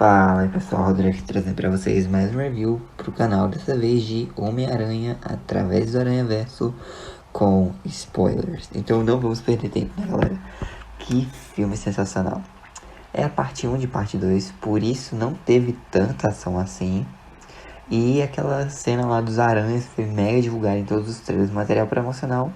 Fala aí pessoal, Rodrigo aqui trazendo pra vocês mais um review pro canal, dessa vez de Homem-Aranha através do Aranhaverso com spoilers. Então não vamos perder tempo, né galera? Que filme sensacional. É a parte 1 de parte 2, por isso não teve tanta ação assim. E aquela cena lá dos aranhas foi mega divulgada em todos os trailers, material promocional,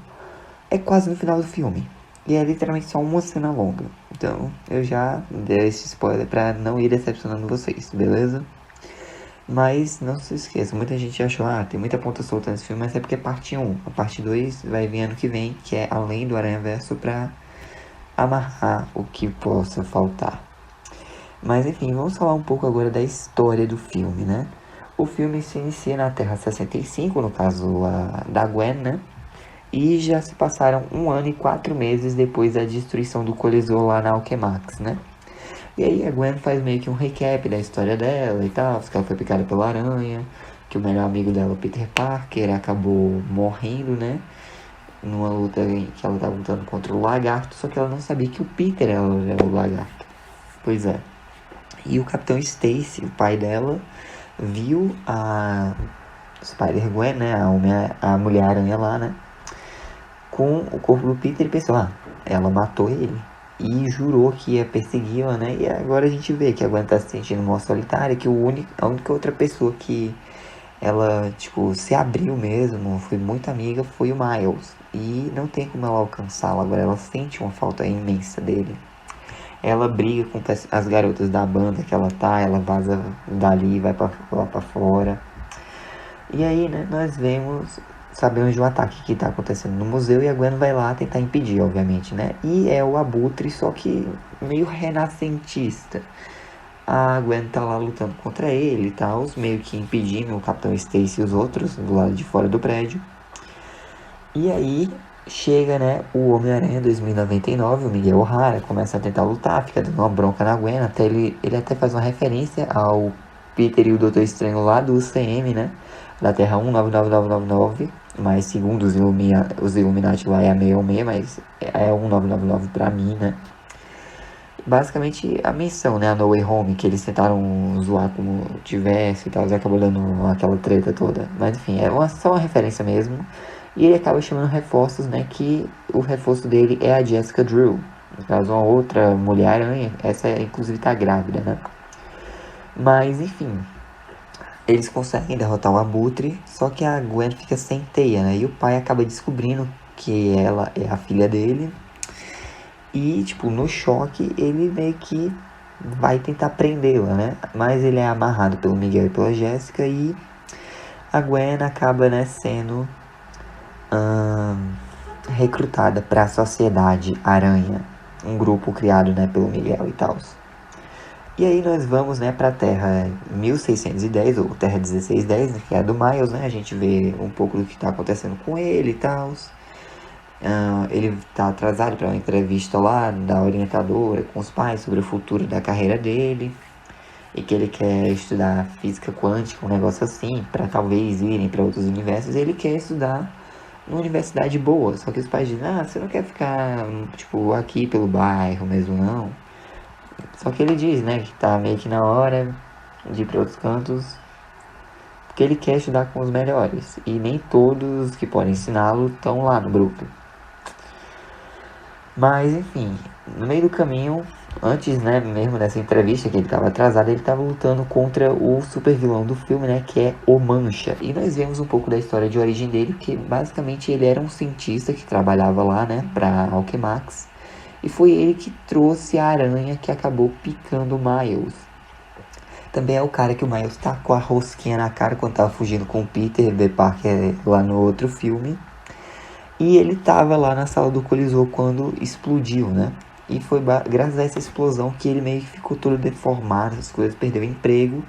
é quase no final do filme. E é literalmente só uma cena longa. Então eu já dei esse spoiler pra não ir decepcionando vocês, beleza? Mas não se esqueça, muita gente achou, tem muita ponta solta nesse filme, mas é porque é parte 1. A parte 2 vai vir ano que vem, que é além do Aranhaverso, pra amarrar o que possa faltar. Mas enfim, vamos falar um pouco agora da história do filme, né? O filme se inicia na Terra 65, no caso da Gwen, né? E já se passaram 1 ano e 4 meses depois da destruição do colisor lá na Alchemax, né? E aí a Gwen faz meio que um recap da história dela e tal, que ela foi picada pela aranha, que o melhor amigo dela, Peter Parker, acabou morrendo, né? Numa luta em que ela tava lutando contra o lagarto, só que ela não sabia que o Peter era o lagarto. Pois é. E o Capitão Stacy, o pai dela, viu a Spider-Gwen, né? A Mulher-Aranha lá, né? Com o corpo do Peter e pensou, ela matou ele. E jurou que ia persegui-la, né? E agora a gente vê que a Gwen tá se sentindo mó solitária, que a única outra pessoa que ela, tipo, se abriu mesmo, foi muito amiga, foi o Miles. E não tem como ela alcançá-lo, agora ela sente uma falta imensa dele. Ela briga com as garotas da banda que ela tá, ela vaza dali, vai lá pra fora. E aí, né, sabemos de um ataque que tá acontecendo no museu e a Gwen vai lá tentar impedir, obviamente, né? E é o Abutre, só que meio renascentista. A Gwen tá lá lutando contra ele e tal, meio que impedindo o Capitão Stacy e os outros do lado de fora do prédio. E aí chega, né, o Homem-Aranha 2099, o Miguel O'Hara, começa a tentar lutar, fica dando uma bronca na Gwen, até ele até faz uma referência ao Peter e o Doutor Estranho lá do UCM, né, da Terra 199999, mas segundo os Illuminati lá é a 616, mas é 1999 pra mim, né. Basicamente a menção, né, a No Way Home, que eles tentaram zoar como tivesse e tal, e acabou dando aquela treta toda. Mas enfim, só uma referência mesmo. E ele acaba chamando reforços, né, que o reforço dele é a Jessica Drew. No caso, uma outra Mulher-Aranha, essa inclusive tá grávida, né. Mas enfim, eles conseguem derrotar o Abutre, só que a Gwen fica sem teia, né, e o pai acaba descobrindo que ela é a filha dele. E, tipo, no choque, ele meio que vai tentar prendê-la, né? Mas ele é amarrado pelo Miguel e pela Jéssica e a Gwen acaba, né, sendo recrutada para a Sociedade Aranha, um grupo criado, né, pelo Miguel e tal. E aí nós vamos, né, pra Terra 1610, ou Terra 1610, né, que é a do Miles, né? A gente vê um pouco do que tá acontecendo com ele e tal. Ele tá atrasado para uma entrevista lá da orientadora com os pais sobre o futuro da carreira dele e que ele quer estudar física quântica, um negócio assim, para talvez irem para outros universos. Ele quer estudar numa universidade boa, só que os pais dizem: você não quer ficar tipo aqui pelo bairro mesmo não. Só que ele diz, né, que tá meio que na hora de ir para outros cantos, porque ele quer estudar com os melhores e nem todos que podem ensiná-lo estão lá no grupo. Mas enfim, no meio do caminho, antes, né, mesmo dessa entrevista que ele estava atrasado, ele estava lutando contra o super vilão do filme, né, que é o Mancha. E nós vemos um pouco da história de origem dele, que basicamente ele era um cientista que trabalhava lá, né, para Alchemax. E foi ele que trouxe a aranha que acabou picando o Miles. Também é o cara que o Miles tacou a rosquinha na cara quando tava fugindo com o Peter B. Parker lá no outro filme. E ele tava lá na sala do colisor quando explodiu, né? E foi graças a essa explosão que ele meio que ficou todo deformado, essas coisas, perdeu o emprego.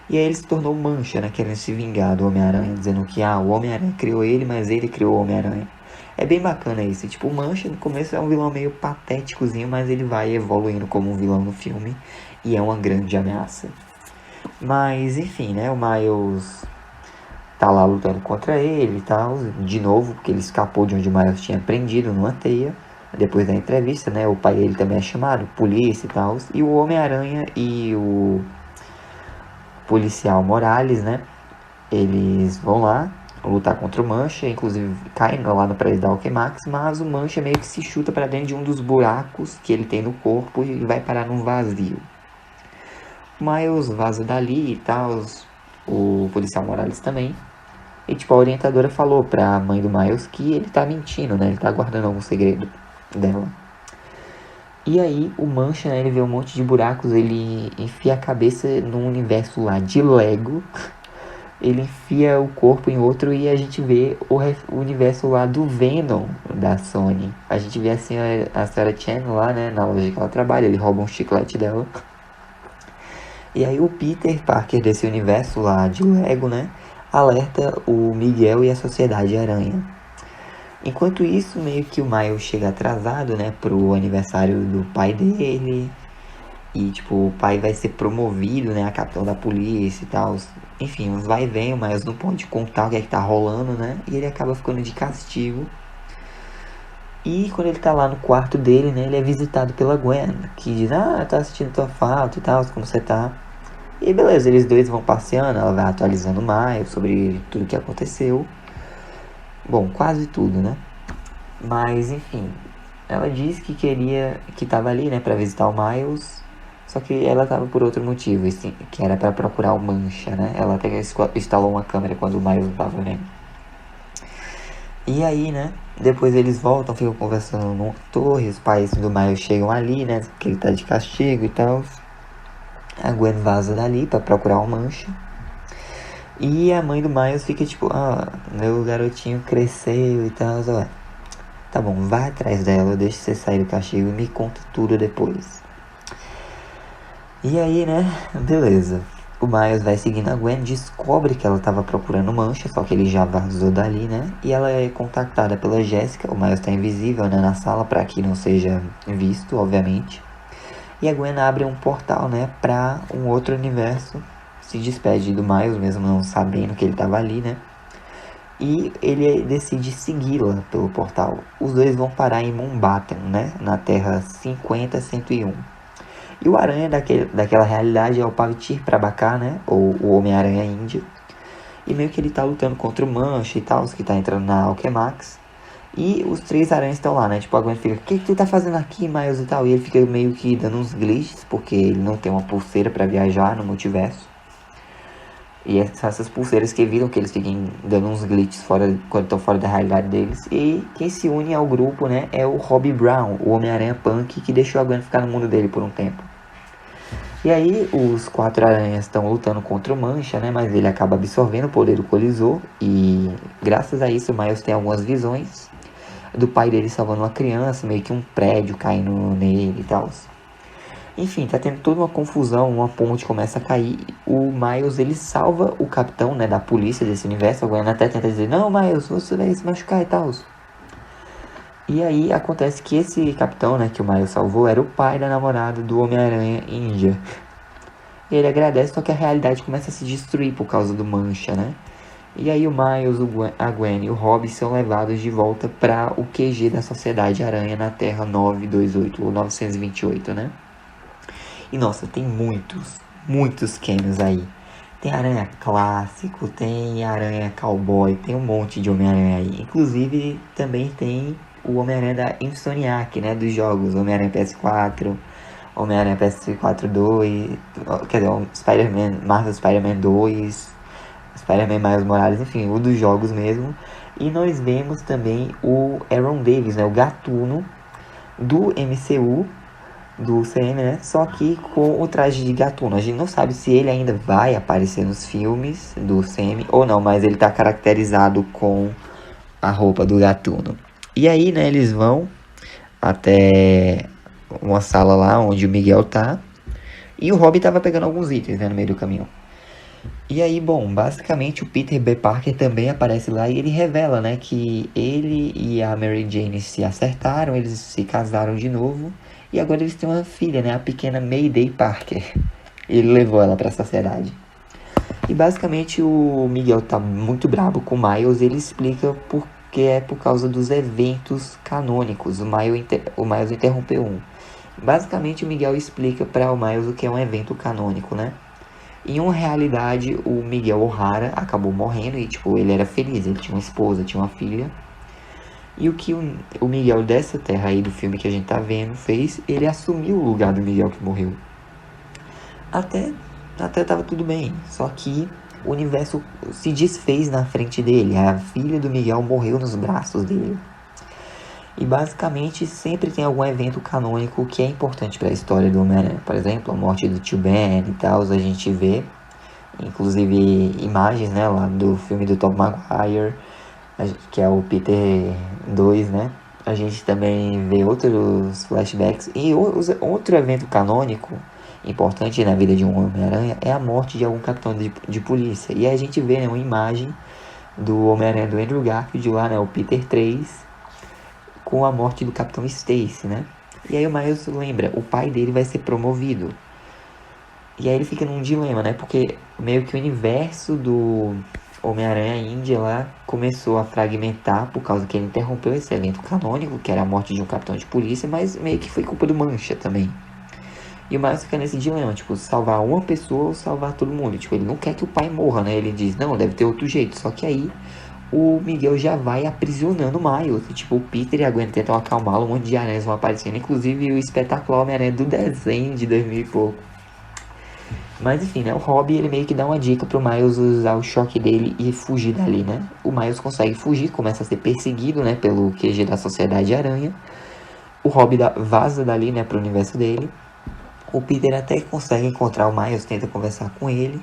E aí ele se tornou Mancha, né? Querendo se vingar do Homem-Aranha, dizendo que o Homem-Aranha criou ele, mas ele criou o Homem-Aranha. É bem bacana isso. Tipo, o Mancha no começo é um vilão meio patéticozinho, mas ele vai evoluindo como um vilão no filme. E é uma grande ameaça. Mas enfim, né? O Miles tá lá lutando contra ele e tal, de novo, porque ele escapou de onde o Miles tinha prendido numa teia. Depois da entrevista, né, o pai dele também é chamado, polícia e tal. E o Homem-Aranha e o policial Morales, né? Eles vão lá lutar contra o Mancha, inclusive caem lá no prédio da Alchemax, mas o Mancha meio que se chuta para dentro de um dos buracos que ele tem no corpo e vai parar num vazio. O Miles vaza dali e tal, o policial Morales também. E tipo, a orientadora falou pra mãe do Miles que ele tá mentindo, né? Ele tá guardando algum segredo dela. E aí o Mancha, né, ele vê um monte de buracos, ele enfia a cabeça num universo lá de Lego. Ele enfia o corpo em outro e a gente vê o universo lá do Venom da Sony. A gente vê assim a Sarah Chan lá, né, na loja que ela trabalha, ele rouba um chiclete dela. E aí o Peter Parker desse universo lá de Lego, né, alerta o Miguel e a Sociedade Aranha. Enquanto isso, meio que o Miles chega atrasado, né, pro aniversário do pai dele. E, tipo, o pai vai ser promovido, né, a capitão da polícia e tal. Enfim, uns vai e vem, o Miles não pode contar o que é que tá rolando, né. E ele acaba ficando de castigo. E quando ele tá lá no quarto dele, né, ele é visitado pela Gwen, que diz, tá assistindo tua falta e tal, como você tá. E beleza, eles dois vão passeando, ela vai atualizando o Miles sobre tudo que aconteceu. Bom, quase tudo, né? Mas, enfim, ela disse que queria, que tava ali, né, pra visitar o Miles, só que ela tava por outro motivo, assim, que era pra procurar o Mancha, né? Ela até instalou uma câmera quando o Miles não tava vendo. E aí, né, depois eles voltam, ficam conversando numa torre, os pais do Miles chegam ali, né, que ele tá de castigo e tal. A Gwen vaza dali pra procurar o Mancha. E a mãe do Miles fica tipo, meu garotinho cresceu e tal, tá bom, vai atrás dela, deixa você sair do castigo e me conta tudo depois. E aí, né, beleza. O Miles vai seguindo a Gwen, descobre que ela tava procurando Mancha, só que ele já vazou dali, né? E ela é contactada pela Jéssica, o Miles tá invisível, né, na sala pra que não seja visto, obviamente. E a Gwen abre um portal, né, pra um outro universo. Se despede do Miles, mesmo não sabendo que ele tava ali, né? E ele decide segui-la pelo portal. Os dois vão parar em Mumbattan, né? Na Terra 50-101. E o Aranha daquela realidade é o Pavitir Prabhakar, né? Ou o Homem-Aranha Índio. E meio que ele tá lutando contra o Mancha e tal, que tá entrando na Alchemax. E os três aranhas estão lá, né? Tipo, a Gwen fica, o que tu tá fazendo aqui, Miles e tal? E ele fica meio que dando uns glitches, porque ele não tem uma pulseira pra viajar no multiverso. E são essas pulseiras que evitam que eles fiquem dando uns glitches quando estão fora da realidade deles. E quem se une ao grupo, né, é o Robbie Brown, o Homem-Aranha Punk, que deixou a Gwen ficar no mundo dele por um tempo. E aí os quatro aranhas estão lutando contra o Mancha, né, mas ele acaba absorvendo o poder do Colisor. E graças a isso o Miles tem algumas visões do pai dele salvando uma criança, meio que um prédio caindo nele e tal. Enfim, tá tendo toda uma confusão, uma ponte começa a cair. O Miles, ele salva o capitão, né, da polícia desse universo. A Gwen até tenta dizer, não, Miles, você vai se machucar e tal. E aí acontece que esse capitão, né, que o Miles salvou, era o pai da namorada do Homem-Aranha Índia. E ele agradece, só que a realidade começa a se destruir por causa do Mancha, né? E aí o Miles, a Gwen e o Robbie são levados de volta para o QG da Sociedade Aranha na Terra 928, ou 928, né? E nossa, tem muitos cameos aí. Tem aranha clássico, tem aranha cowboy, tem um monte de Homem-Aranha aí. Inclusive também tem o Homem-Aranha da Insomniac, né, dos jogos. Homem-Aranha PS4, Homem-Aranha PS4 2, quer dizer, Spider-Man, Marvel Spider-Man 2, Spider-Man Miles Morales, enfim, o dos jogos mesmo. E nós vemos também o Aaron Davis, né, o Gatuno do MCU, do CM, né? Só que com o traje de Gatuno. A gente não sabe se ele ainda vai aparecer nos filmes do CM ou não, mas ele tá caracterizado com a roupa do Gatuno. E aí, né, eles vão até uma sala lá onde o Miguel tá. E o Robbie tava pegando alguns itens, né, no meio do caminho. E aí, bom, basicamente o Peter B. Parker também aparece lá e ele revela, né, que ele e a Mary Jane se acertaram, eles se casaram de novo. E agora eles têm uma filha, né? A pequena Mayday Parker. Ele levou ela pra sociedade. E basicamente o Miguel tá muito brabo com o Miles. Ele explica porque é por causa dos eventos canônicos. O Miles interrompeu um. Basicamente o Miguel explica para o Miles o que é um evento canônico, né? Em uma realidade, o Miguel O'Hara acabou morrendo e, tipo, ele era feliz. Ele tinha uma esposa, tinha uma filha. E o que o Miguel dessa terra aí, do filme que a gente tá vendo, fez, ele assumiu o lugar do Miguel que morreu. Até, até tava tudo bem. Só que o universo se desfez na frente dele. A filha do Miguel morreu nos braços dele. E basicamente sempre tem algum evento canônico que é importante para a história do Homem-Aranha. Por exemplo, a morte do Tio Ben e tal, a gente vê. Inclusive imagens, né, lá do filme do Tobey Maguire, que é o Peter 2, né? A gente também vê outros flashbacks. E outro evento canônico importante na vida de um Homem-Aranha é a morte de algum capitão de polícia. E aí a gente vê, né, uma imagem do Homem-Aranha do Andrew Garfield lá, né, o Peter 3, com a morte do Capitão Stacy, né? E aí o Miles lembra, o pai dele vai ser promovido. E aí ele fica num dilema, né? Porque meio que o universo do Homem-Aranha Índia lá começou a fragmentar por causa que ele interrompeu esse evento canônico, que era a morte de um capitão de polícia, mas meio que foi culpa do Mancha também. E o Miles fica nesse dilema, tipo, salvar uma pessoa ou salvar todo mundo. Tipo, ele não quer que o pai morra, né? Ele diz, não, deve ter outro jeito. Só que aí o Miguel já vai aprisionando o Miles. E, tipo, o Peter e a Gwen tentam acalmá-lo, um monte de aranhas vão aparecendo. Inclusive o espetacular Homem-Aranha do desenho de 2000 e pouco. Mas enfim, né? O Hobby, ele meio que dá uma dica pro Miles usar o choque dele e fugir dali, né? O Miles consegue fugir, começa a ser perseguido, né? Pelo QG da Sociedade Aranha. O Hobby vaza dali, né? Pro universo dele. O Peter até consegue encontrar o Miles, tenta conversar com ele.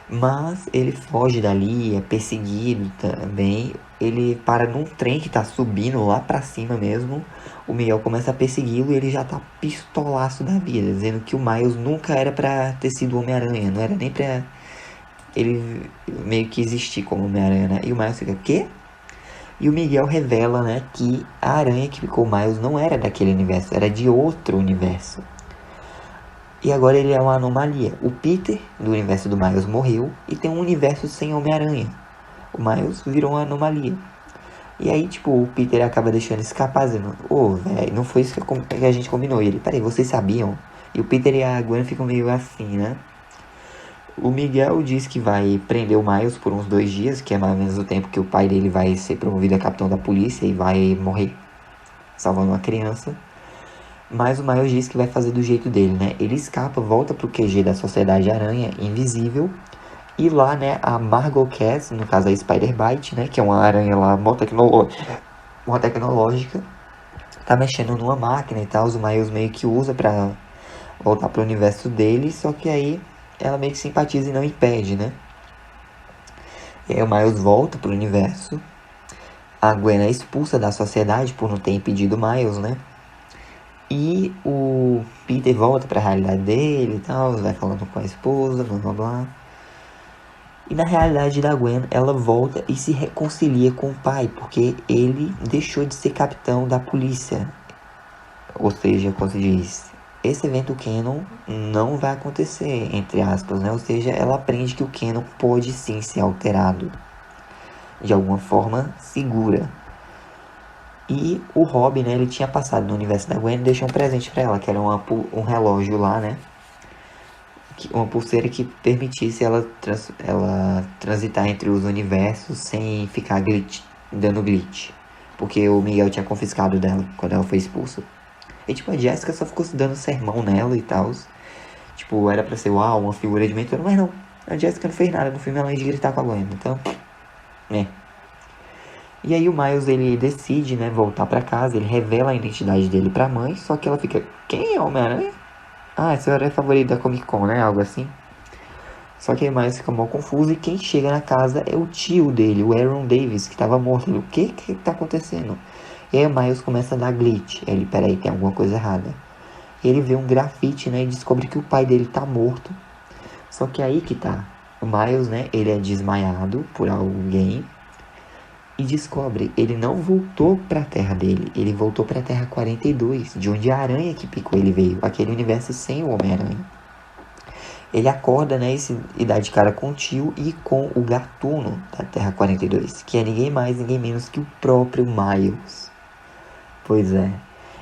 Mas ele foge dali, é perseguido também. Ele para num trem que tá subindo lá pra cima mesmo. O Miguel começa a persegui-lo e ele já tá pistolaço da vida, dizendo que o Miles nunca era pra ter sido Homem-Aranha, não era nem pra ele meio que existir como Homem-Aranha, né? E o Miles fica, o quê? E o Miguel revela, né, que a aranha que picou o Miles não era daquele universo, era de outro universo. E agora ele é uma anomalia. O Peter, do universo do Miles, morreu e tem um universo sem Homem-Aranha. O Miles virou uma anomalia. E aí, tipo, o Peter acaba deixando escapar, dizendo, velho, não foi isso que a gente combinou. E ele, peraí, vocês sabiam? E o Peter e a Gwen ficam meio assim, né? O Miguel diz que vai prender o Miles por uns 2 dias, que é mais ou menos o tempo que o pai dele vai ser promovido a capitão da polícia e vai morrer salvando uma criança. Mas o Miles diz que vai fazer do jeito dele, né? Ele escapa, volta pro QG da Sociedade Aranha, invisível. E lá, né, a Margot Cass, no caso a Spider-Bite, né? Que é uma aranha lá, mó tecnológica. Tá mexendo numa máquina e tal. O Miles meio que usa pra voltar pro universo dele. Só que aí ela meio que simpatiza e não impede, né? E aí o Miles volta pro universo. A Gwen é expulsa da sociedade por não ter impedido o Miles, né? E o Peter volta pra realidade dele e tal, vai falando com a esposa, blá blá blá. E na realidade da Gwen, ela volta e se reconcilia com o pai, porque ele deixou de ser capitão da polícia. Ou seja, como se diz, esse evento canon não vai acontecer, entre aspas, né? Ou seja, ela aprende que o canon pode sim ser alterado de alguma forma segura. E o Robin, né, ele tinha passado no universo da Gwen e deixou um presente pra ela, que era um relógio lá, né? Uma pulseira que permitisse ela transitar entre os universos sem ficar dando glitch. Porque o Miguel tinha confiscado dela quando ela foi expulsa. E tipo, a Jessica só ficou se dando sermão nela e tal. Tipo, era pra ser, uau, uma figura de mentor, mas não. A Jessica não fez nada no filme além de gritar com a Gwen, então... E aí o Miles, ele decide, né, voltar pra casa, ele revela a identidade dele pra mãe, só que ela fica, quem é o Homem-Aranha? Ah, esse é o herói favorito da Comic Con, né, algo assim. Só que aí o Miles fica mal confuso e quem chega na casa é o tio dele, o Aaron Davis, que tava morto. Ele, o que tá acontecendo? E aí o Miles começa a dar glitch. Ele, peraí, tem alguma coisa errada. Ele vê um grafite, né, e descobre que o pai dele tá morto. Só que aí que tá. O Miles, né, ele é desmaiado por alguém. E descobre, ele não voltou pra terra dele, ele voltou pra terra 42, de onde a aranha que picou ele veio, aquele universo sem o Homem-Aranha. Ele acorda, né, e dá de cara com o tio e com o gatuno da Terra 42, que é ninguém mais, ninguém menos que o próprio Miles. Pois é.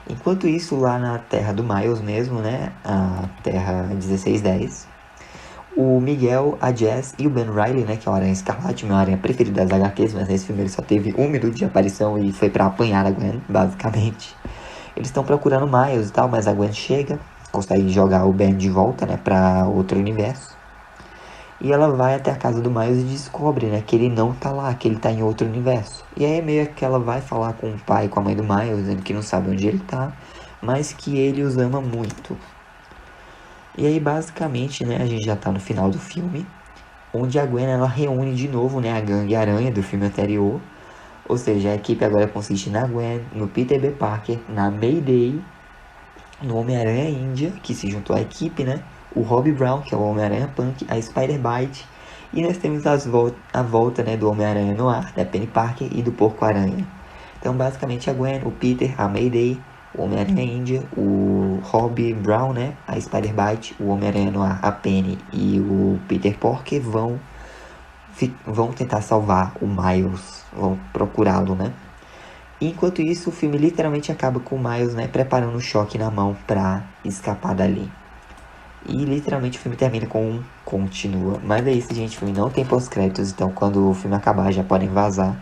Enquanto isso, lá na terra do Miles mesmo, né, a Terra 1610, o o Miguel, a Jess e o Ben Reilly, né, que é o Aranha Escarlate, meu aranha preferido das HQs, mas nesse filme ele só teve 1 minuto de aparição e foi pra apanhar a Gwen, basicamente. Eles estão procurando Miles e tal, mas a Gwen chega, consegue jogar o Ben de volta, né, pra outro universo. E ela vai até a casa do Miles e descobre, né, que ele não tá lá, que ele tá em outro universo. E aí meio que ela vai falar com o pai e com a mãe do Miles, dizendo que não sabe onde ele tá, mas que ele os ama muito. E aí basicamente, né, a gente já tá no final do filme, onde a Gwen ela reúne de novo, né, a gangue aranha do filme anterior. Ou seja, a equipe agora consiste na Gwen, no Peter B. Parker, na Mayday, no Homem-Aranha Índia, que se juntou à equipe, né? O Robbie Brown, que é o Homem-Aranha Punk, a Spider-Bite. E nós temos a volta, né, do Homem-Aranha Noir, da Penny Parker e do Porco-Aranha. Então, basicamente, a Gwen, o Peter, a Mayday, o Homem-Aranha Índia, o Robbie Brown, né, a Spider-Bite, o Homem-Aranha Noir, a Penny e o Peter Parker vão tentar salvar o Miles, vão procurá-lo, né? Enquanto isso, o filme literalmente acaba com o Miles, né, preparando o choque na mão pra escapar dali. E literalmente o filme termina com um continua. Mas é isso, gente, o filme não tem pós-créditos, então quando o filme acabar já podem vazar.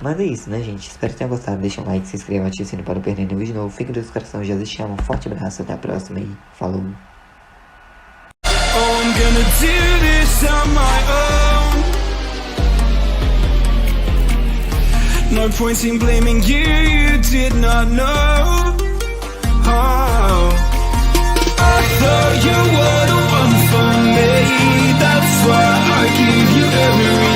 Mas é isso, né, gente? Espero que tenham gostado. Deixa um like, se inscreva, ative o sininho para não perder nenhum vídeo novo. Fiquem com Deus, coração, Jesus te ama. Um forte abraço, até a próxima e falou! Oh, I'm gonna do this on my own. No point in blaming you, you did not know. Oh, I thought you were the one for me. That's why I give you every